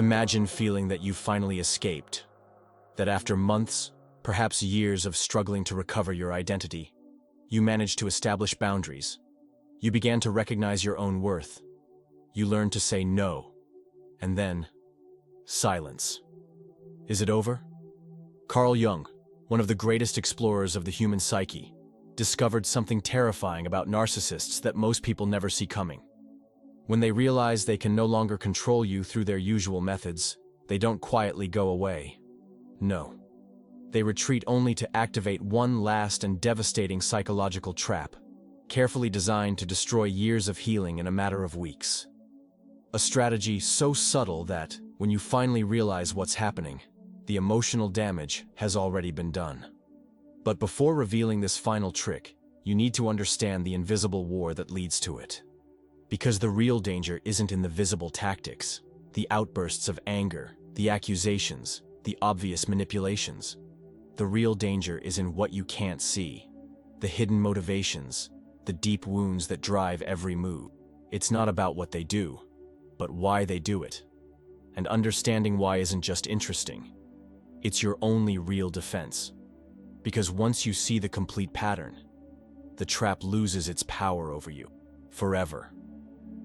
Imagine feeling that you finally escaped, that after months, perhaps years of struggling to recover your identity, you managed to establish boundaries. You began to recognize your own worth. You learned to say no. And then, silence. Is it over? Carl Jung, one of the greatest explorers of the human psyche, discovered something terrifying about narcissists that most people never see coming. When they realize they can no longer control you through their usual methods, they don't quietly go away. No. They retreat only to activate one last and devastating psychological trap, carefully designed to destroy years of healing in a matter of weeks. A strategy so subtle that, when you finally realize what's happening, the emotional damage has already been done. But before revealing this final trick, you need to understand the invisible war that leads to it. Because the real danger isn't in the visible tactics, the outbursts of anger, the accusations, the obvious manipulations. The real danger is in what you can't see, the hidden motivations, the deep wounds that drive every move. It's not about what they do, but why they do it. And understanding why isn't just interesting. It's your only real defense. Because once you see the complete pattern, the trap loses its power over you, forever.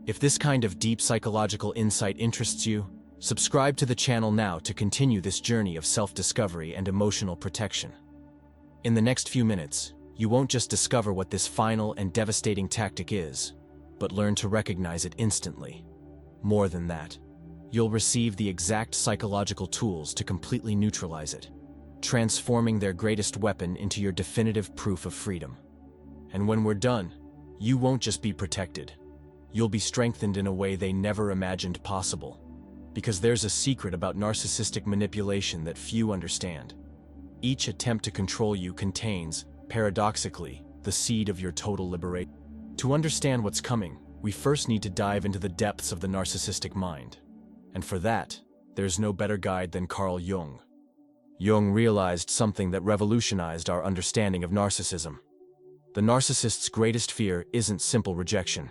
If this kind of deep psychological insight interests you, subscribe to the channel now to continue this journey of self-discovery and emotional protection. In the next few minutes, you won't just discover what this final and devastating tactic is, but learn to recognize it instantly. More than that, you'll receive the exact psychological tools to completely neutralize it, transforming their greatest weapon into your definitive proof of freedom. And when we're done, you won't just be protected. You'll be strengthened in a way they never imagined possible. Because there's a secret about narcissistic manipulation that few understand. Each attempt to control you contains, paradoxically, the seed of your total liberation. To understand what's coming, we first need to dive into the depths of the narcissistic mind. And for that, there's no better guide than Carl Jung. Jung realized something that revolutionized our understanding of narcissism. The narcissist's greatest fear isn't simple rejection.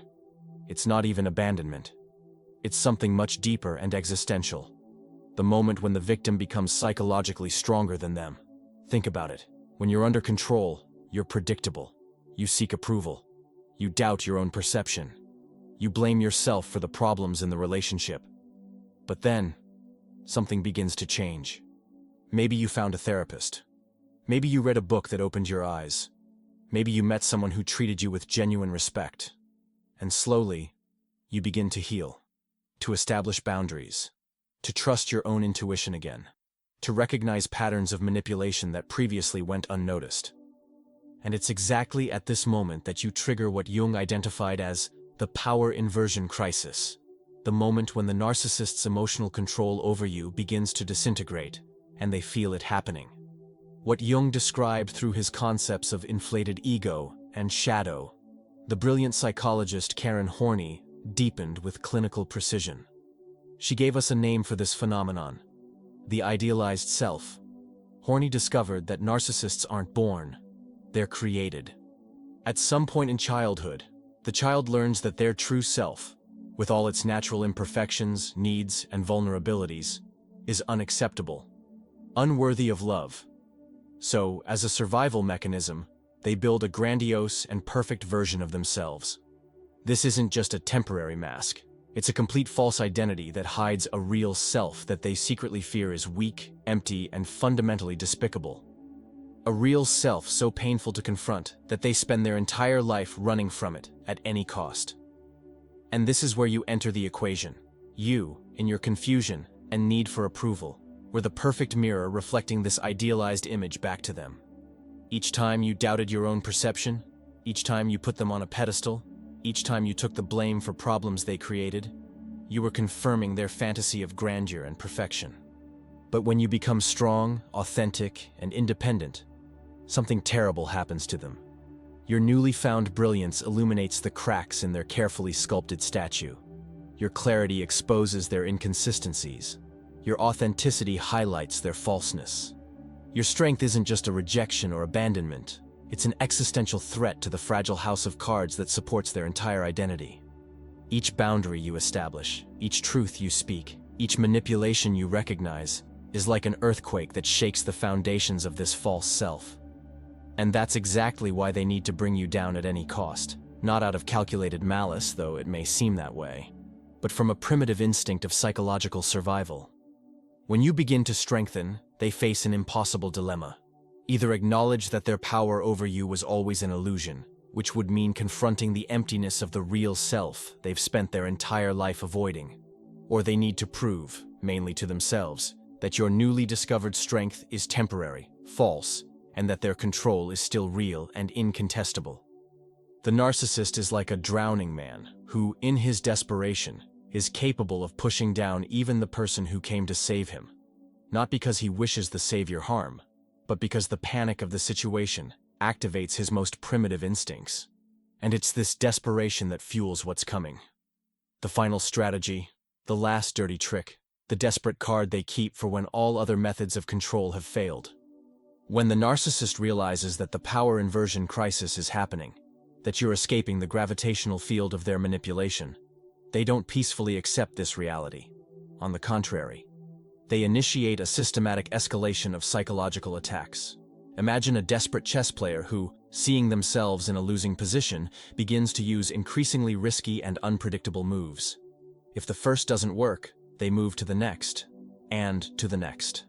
It's not even abandonment. It's something much deeper and existential. The moment when the victim becomes psychologically stronger than them. Think about it. When you're under control, you're predictable. You seek approval. You doubt your own perception. You blame yourself for the problems in the relationship. But then, something begins to change. Maybe you found a therapist. Maybe you read a book that opened your eyes. Maybe you met someone who treated you with genuine respect. And slowly, you begin to heal. To establish boundaries, to trust your own intuition again, to recognize patterns of manipulation that previously went unnoticed. And it's exactly at this moment that you trigger what Jung identified as the power inversion crisis, the moment when the narcissist's emotional control over you begins to disintegrate, and they feel it happening. What Jung described through his concepts of inflated ego and shadow, the brilliant psychologist Horney deepened with clinical precision. She gave us a name for this phenomenon, the idealized self. Horney discovered that narcissists aren't born, they're created. At some point in childhood, the child learns that their true self, with all its natural imperfections, needs, and vulnerabilities, is unacceptable, unworthy of love. So, as a survival mechanism, they build a grandiose and perfect version of themselves. This isn't just a temporary mask. It's a complete false identity that hides a real self that they secretly fear is weak, empty, and fundamentally despicable. A real self so painful to confront that they spend their entire life running from it at any cost. And this is where you enter the equation. You, in your confusion and need for approval, were the perfect mirror reflecting this idealized image back to them. Each time you doubted your own perception, each time you put them on a pedestal, each time you took the blame for problems they created, you were confirming their fantasy of grandeur and perfection. But when you become strong, authentic, and independent, something terrible happens to them. Your newly found brilliance illuminates the cracks in their carefully sculpted statue. Your clarity exposes their inconsistencies. Your authenticity highlights their falseness. Your strength isn't just a rejection or abandonment. It's an existential threat to the fragile house of cards that supports their entire identity. Each boundary you establish, each truth you speak, Each manipulation you recognize is like an earthquake that shakes the foundations of this false self. And that's exactly why they need to bring you down at any cost. Not out of calculated malice, though it may seem that way, but from a primitive instinct of psychological survival. When you begin to strengthen, they face an impossible dilemma. Either acknowledge that their power over you was always an illusion, which would mean confronting the emptiness of the real self they've spent their entire life avoiding, or they need to prove, mainly to themselves, that your newly discovered strength is temporary, false, and that their control is still real and incontestable. The narcissist is like a drowning man who, in his desperation, is capable of pushing down even the person who came to save him, not because he wishes the savior harm, but because the panic of the situation activates his most primitive instincts. And it's this desperation that fuels what's coming. The final strategy, the last dirty trick, the desperate card they keep for when all other methods of control have failed. When the narcissist realizes that the power inversion crisis is happening, that you're escaping the gravitational field of their manipulation, they don't peacefully accept this reality. On the contrary, they initiate a systematic escalation of psychological attacks. Imagine a desperate chess player who, seeing themselves in a losing position, begins to use increasingly risky and unpredictable moves. If the first doesn't work, they move to the next, and to the next.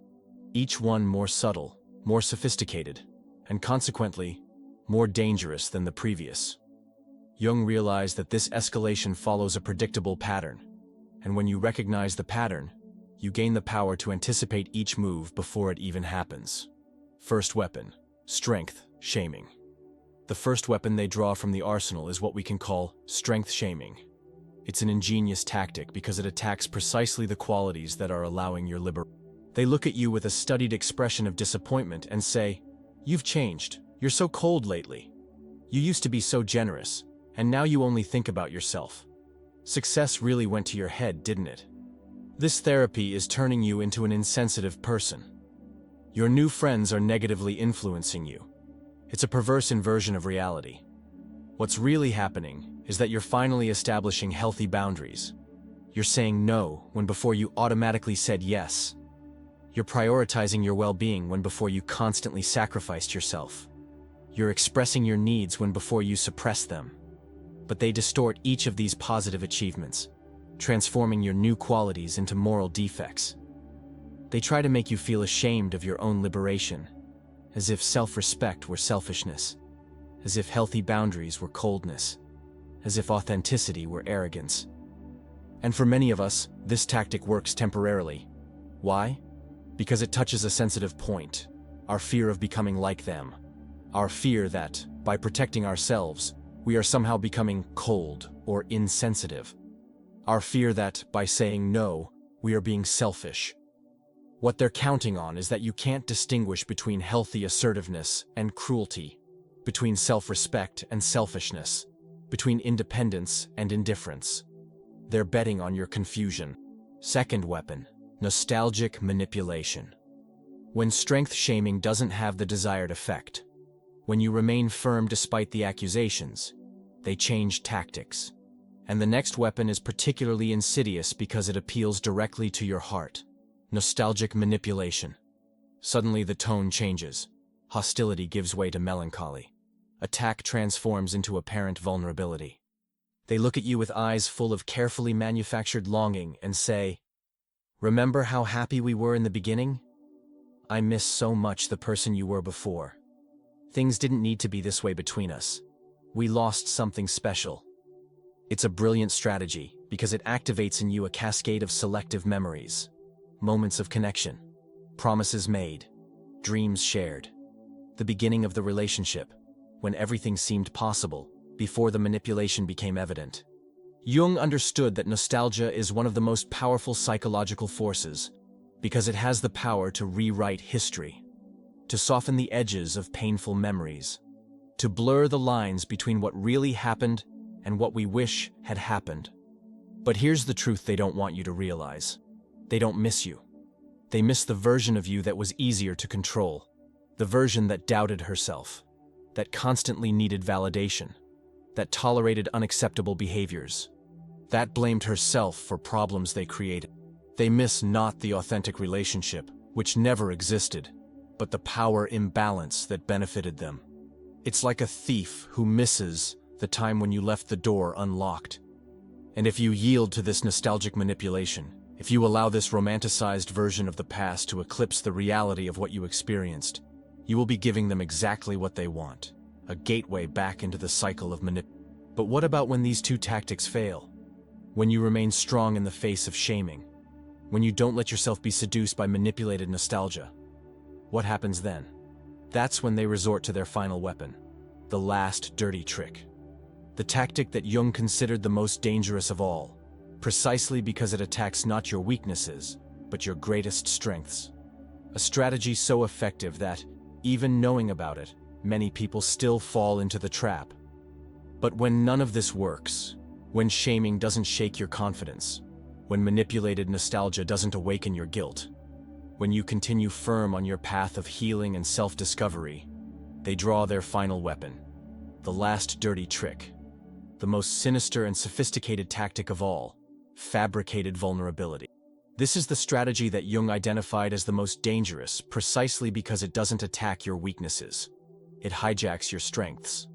Each one more subtle, more sophisticated, and consequently, more dangerous than the previous. Jung realized that this escalation follows a predictable pattern, and when you recognize the pattern, you gain the power to anticipate each move before it even happens. First weapon, strength shaming. The first weapon they draw from the arsenal is what we can call strength shaming. It's an ingenious tactic because it attacks precisely the qualities that are allowing your liberation. They look at you with a studied expression of disappointment and say, "You've changed. You're so cold lately. You used to be so generous, and now you only think about yourself. Success really went to your head, didn't it?" This therapy is turning you into an insensitive person. Your new friends are negatively influencing you. It's a perverse inversion of reality. What's really happening is that you're finally establishing healthy boundaries. You're saying no when before you automatically said yes. You're prioritizing your well-being when before you constantly sacrificed yourself. You're expressing your needs when before you suppressed them. But they distort each of these positive achievements, transforming your new qualities into moral defects. They try to make you feel ashamed of your own liberation, as if self-respect were selfishness, as if healthy boundaries were coldness, as if authenticity were arrogance. And for many of us, this tactic works temporarily. Why? Because it touches a sensitive point, our fear of becoming like them, our fear that, by protecting ourselves, we are somehow becoming cold or insensitive, our fear that, by saying no, we are being selfish. What they're counting on is that you can't distinguish between healthy assertiveness and cruelty, between self-respect and selfishness, between independence and indifference. They're betting on your confusion. Second weapon, nostalgic manipulation. When strength shaming doesn't have the desired effect, when you remain firm despite the accusations, they change tactics. And the next weapon is particularly insidious because it appeals directly to your heart. Nostalgic manipulation. Suddenly the tone changes. Hostility gives way to melancholy. Attack transforms into apparent vulnerability. They look at you with eyes full of carefully manufactured longing and say, "Remember how happy we were in the beginning? I miss so much the person you were before. Things didn't need to be this way between us. We lost something special." It's a brilliant strategy because it activates in you a cascade of selective memories, moments of connection, promises made, dreams shared. The beginning of the relationship, when everything seemed possible, before the manipulation became evident. Jung understood that nostalgia is one of the most powerful psychological forces because it has the power to rewrite history, to soften the edges of painful memories, to blur the lines between what really happened and what we wish had happened. But here's the truth they don't want you to realize. They don't miss you. They miss the version of you that was easier to control, the version that doubted herself, that constantly needed validation, that tolerated unacceptable behaviors, that blamed herself for problems they created. They miss not the authentic relationship, which never existed, but the power imbalance that benefited them. It's like a thief who misses the time when you left the door unlocked. And if you yield to this nostalgic manipulation, if you allow this romanticized version of the past to eclipse the reality of what you experienced, you will be giving them exactly what they want, a gateway back into the cycle of manipulation. But what about when these two tactics fail? When you remain strong in the face of shaming? When you don't let yourself be seduced by manipulated nostalgia? What happens then? That's when they resort to their final weapon, the last dirty trick. The tactic that Jung considered the most dangerous of all, precisely because it attacks not your weaknesses, but your greatest strengths. A strategy so effective that, even knowing about it, many people still fall into the trap. But when none of this works, when shaming doesn't shake your confidence, when manipulated nostalgia doesn't awaken your guilt, when you continue firm on your path of healing and self-discovery, they draw their final weapon, the last dirty trick, the most sinister and sophisticated tactic of all, fabricated vulnerability. This is the strategy that Jung identified as the most dangerous precisely because it doesn't attack your weaknesses. It hijacks your strengths.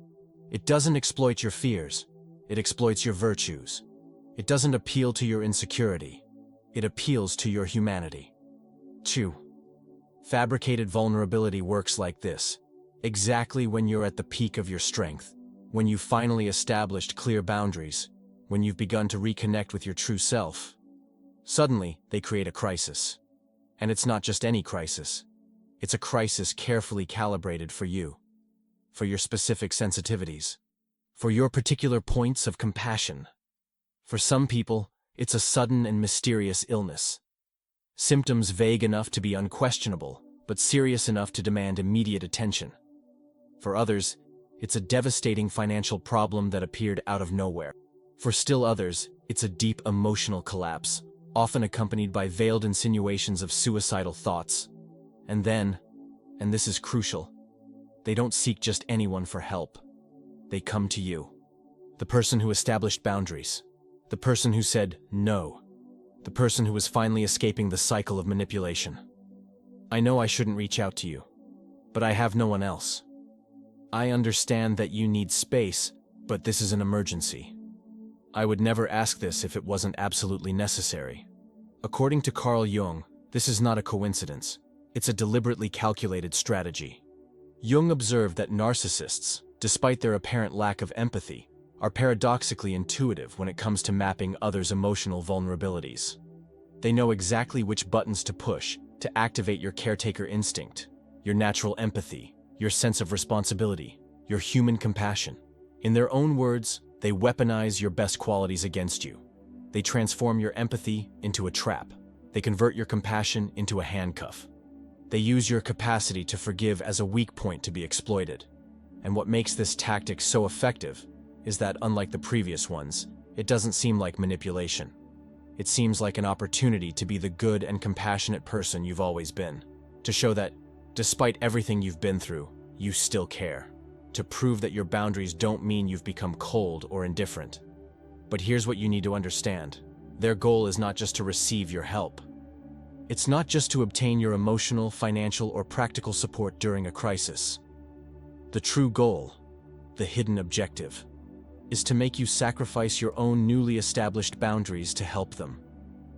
It doesn't exploit your fears. It exploits your virtues. It doesn't appeal to your insecurity. It appeals to your humanity. 2. Fabricated vulnerability works like this. Exactly when you're at the peak of your strength, when you've finally established clear boundaries, when you've begun to reconnect with your true self, suddenly they create a crisis. And it's not just any crisis. It's a crisis carefully calibrated for you, for your specific sensitivities, for your particular points of compassion. For some people, it's a sudden and mysterious illness. Symptoms vague enough to be unquestionable, but serious enough to demand immediate attention. For others, it's a devastating financial problem that appeared out of nowhere. For still others, it's a deep emotional collapse, often accompanied by veiled insinuations of suicidal thoughts. And then, and this is crucial, they don't seek just anyone for help. They come to you. The person who established boundaries. The person who said no. The person who was finally escaping the cycle of manipulation. I know I shouldn't reach out to you, but I have no one else. I understand that you need space, but this is an emergency. I would never ask this if it wasn't absolutely necessary. According to Carl Jung, this is not a coincidence. It's a deliberately calculated strategy. Jung observed that narcissists, despite their apparent lack of empathy, are paradoxically intuitive when it comes to mapping others' emotional vulnerabilities. They know exactly which buttons to push to activate your caretaker instinct, your natural empathy, your sense of responsibility, your human compassion. In their own words, they weaponize your best qualities against you. They transform your empathy into a trap. They convert your compassion into a handcuff. They use your capacity to forgive as a weak point to be exploited. And what makes this tactic so effective is that, unlike the previous ones, it doesn't seem like manipulation. It seems like an opportunity to be the good and compassionate person you've always been. To show that, despite everything you've been through, you still care. To prove that your boundaries don't mean you've become cold or indifferent. But here's what you need to understand. Their goal is not just to receive your help. It's not just to obtain your emotional, financial, or practical support during a crisis. The true goal, the hidden objective, is to make you sacrifice your own newly established boundaries to help them.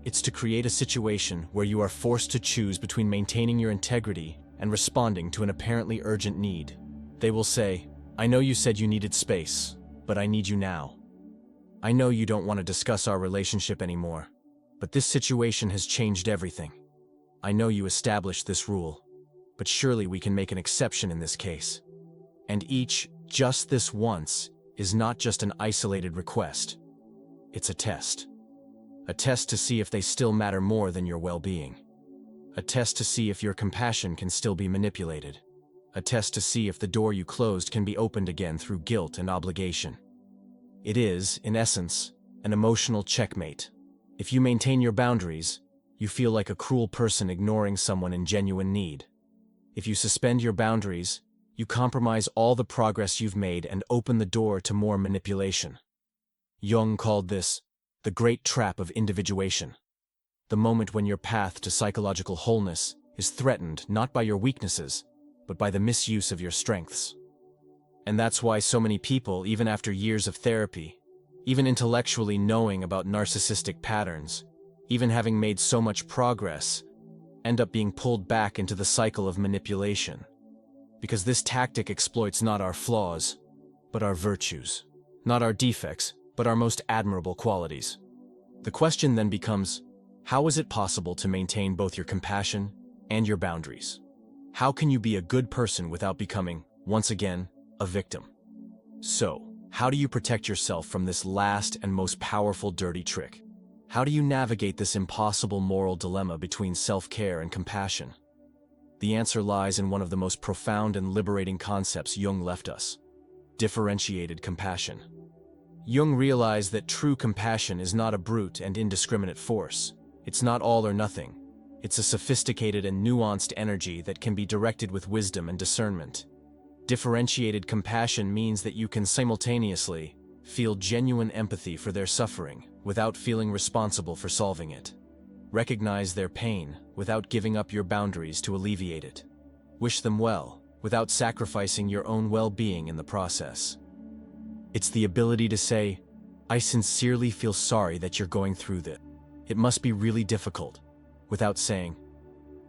It's to create a situation where you are forced to choose between maintaining your integrity and responding to an apparently urgent need. They will say, I know you said you needed space, but I need you now. I know you don't want to discuss our relationship anymore, but this situation has changed everything. I know you established this rule, but surely we can make an exception in this case. And each, just this once, is not just an isolated request. It's a test. A test to see if they still matter more than your well-being. A test to see if your compassion can still be manipulated. A test to see if the door you closed can be opened again through guilt and obligation. It is, in essence, an emotional checkmate. If you maintain your boundaries, you feel like a cruel person ignoring someone in genuine need. If you suspend your boundaries, you compromise all the progress you've made and open the door to more manipulation. Jung called this the great trap of individuation. The moment when your path to psychological wholeness is threatened not by your weaknesses, but by the misuse of your strengths. And that's why so many people, even after years of therapy, even intellectually knowing about narcissistic patterns, even having made so much progress, end up being pulled back into the cycle of manipulation. Because this tactic exploits not our flaws, but our virtues. Not our defects, but our most admirable qualities. The question then becomes, how is it possible to maintain both your compassion and your boundaries? How can you be a good person without becoming, once again, a victim? So, how do you protect yourself from this last and most powerful dirty trick? How do you navigate this impossible moral dilemma between self-care and compassion? The answer lies in one of the most profound and liberating concepts Jung left us: differentiated compassion. Jung realized that true compassion is not a brute and indiscriminate force. It's not all or nothing. It's a sophisticated and nuanced energy that can be directed with wisdom and discernment. Differentiated compassion means that you can simultaneously feel genuine empathy for their suffering without feeling responsible for solving it. Recognize their pain without giving up your boundaries to alleviate it. Wish them well without sacrificing your own well-being in the process. It's the ability to say, "I sincerely feel sorry that you're going through this. It must be really difficult," without saying,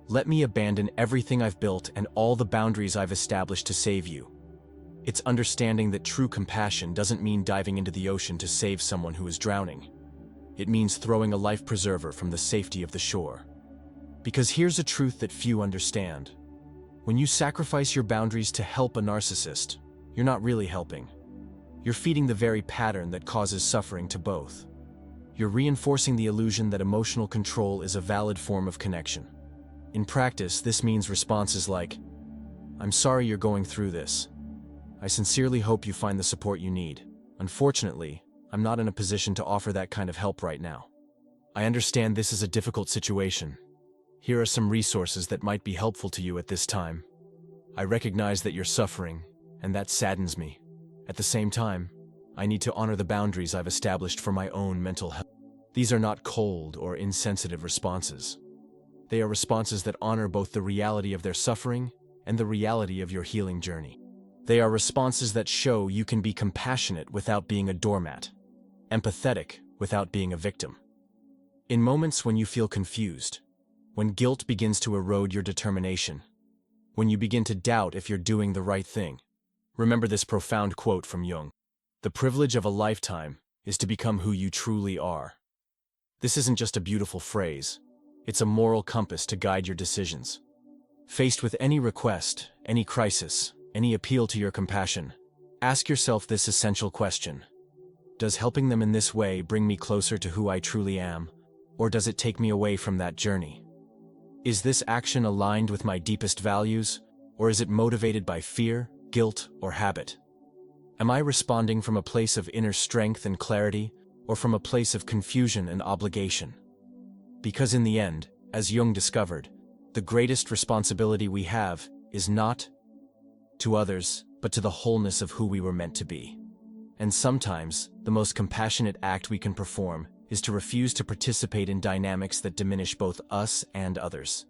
"Let me abandon everything I've built and all the boundaries I've established to save you." It's understanding that true compassion doesn't mean diving into the ocean to save someone who is drowning. It means throwing a life preserver from the safety of the shore. Because here's a truth that few understand. When you sacrifice your boundaries to help a narcissist, you're not really helping. You're feeding the very pattern that causes suffering to both. You're reinforcing the illusion that emotional control is a valid form of connection. In practice, this means responses like, "I'm sorry you're going through this. I sincerely hope you find the support you need. Unfortunately, I'm not in a position to offer that kind of help right now. I understand this is a difficult situation. Here are some resources that might be helpful to you at this time. I recognize that you're suffering, and that saddens me. At the same time, I need to honor the boundaries I've established for my own mental health." These are not cold or insensitive responses. They are responses that honor both the reality of their suffering and the reality of your healing journey. They are responses that show you can be compassionate without being a doormat, empathetic without being a victim. In moments when you feel confused, when guilt begins to erode your determination, when you begin to doubt if you're doing the right thing, remember this profound quote from Jung: "The privilege of a lifetime is to become who you truly are." This isn't just a beautiful phrase, it's a moral compass to guide your decisions. Faced with any request, any crisis, any appeal to your compassion, ask yourself this essential question: does helping them in this way bring me closer to who I truly am, or does it take me away from that journey? Is this action aligned with my deepest values, or is it motivated by fear, guilt, or habit? Am I responding from a place of inner strength and clarity, or from a place of confusion and obligation? Because in the end, as Jung discovered, the greatest responsibility we have is not to others, but to the wholeness of who we were meant to be. And sometimes, the most compassionate act we can perform is to refuse to participate in dynamics that diminish both us and others.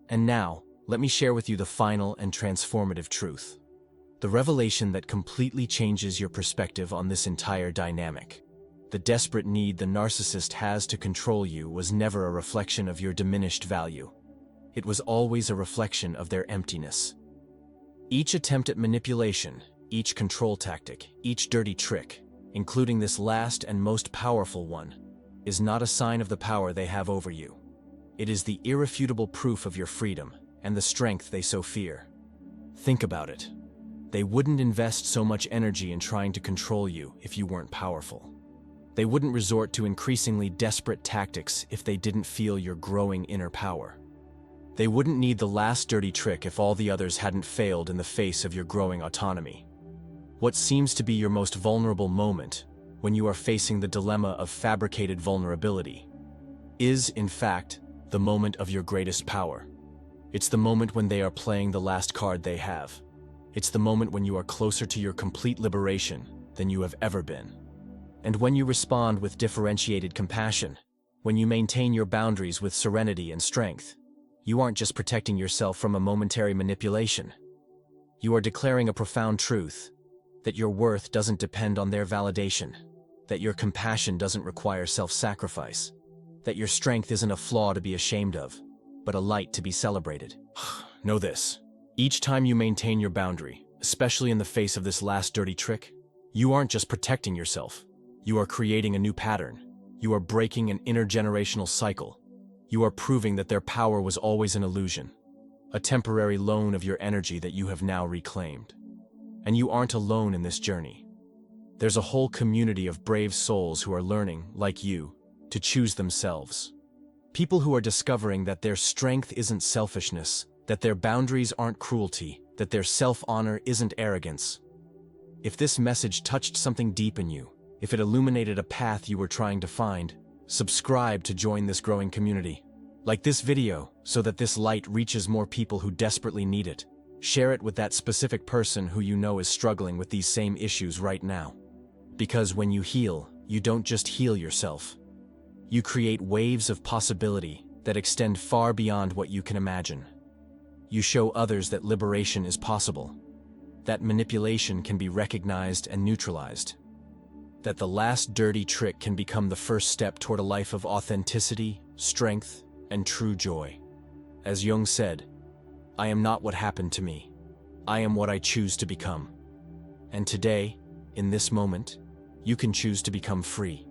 And now, let me share with you the final and transformative truth. The revelation that completely changes your perspective on this entire dynamic. The desperate need the narcissist has to control you was never a reflection of your diminished value. It was always a reflection of their emptiness. Each attempt at manipulation, each control tactic, each dirty trick, including this last and most powerful one, is not a sign of the power they have over you. It is the irrefutable proof of your freedom and the strength they so fear. Think about it. They wouldn't invest so much energy in trying to control you if you weren't powerful. They wouldn't resort to increasingly desperate tactics if they didn't feel your growing inner power. They wouldn't need the last dirty trick if all the others hadn't failed in the face of your growing autonomy. What seems to be your most vulnerable moment, when you are facing the dilemma of fabricated vulnerability, is, in fact, the moment of your greatest power. It's the moment when they are playing the last card they have. It's the moment when you are closer to your complete liberation than you have ever been. And when you respond with differentiated compassion, When you maintain your boundaries with serenity and strength, you aren't just protecting yourself from a momentary manipulation. You are declaring a profound truth, that your worth doesn't depend on their validation, that your compassion doesn't require self-sacrifice, that your strength isn't a flaw to be ashamed of, but a light to be celebrated. Know this. Each time you maintain your boundary, especially in the face of this last dirty trick, you aren't just protecting yourself. You are creating a new pattern. You are breaking an intergenerational cycle. You are proving that their power was always an illusion, a temporary loan of your energy that you have now reclaimed. And you aren't alone in this journey. There's a whole community of brave souls who are learning, like you, to choose themselves. People who are discovering that their strength isn't selfishness, that their boundaries aren't cruelty, that their self-honor isn't arrogance. If this message touched something deep in you, if it illuminated a path you were trying to find, subscribe to join this growing community. Like this video so that this light reaches more people who desperately need it. Share it with that specific person who you know is struggling with these same issues right now. Because when you heal, you don't just heal yourself. You create waves of possibility that extend far beyond what you can imagine. You show others that liberation is possible, that manipulation can be recognized and neutralized, that the last dirty trick can become the first step toward a life of authenticity, strength, and true joy. As Jung said, "I am not what happened to me. I am what I choose to become." And today, in this moment, you can choose to become free.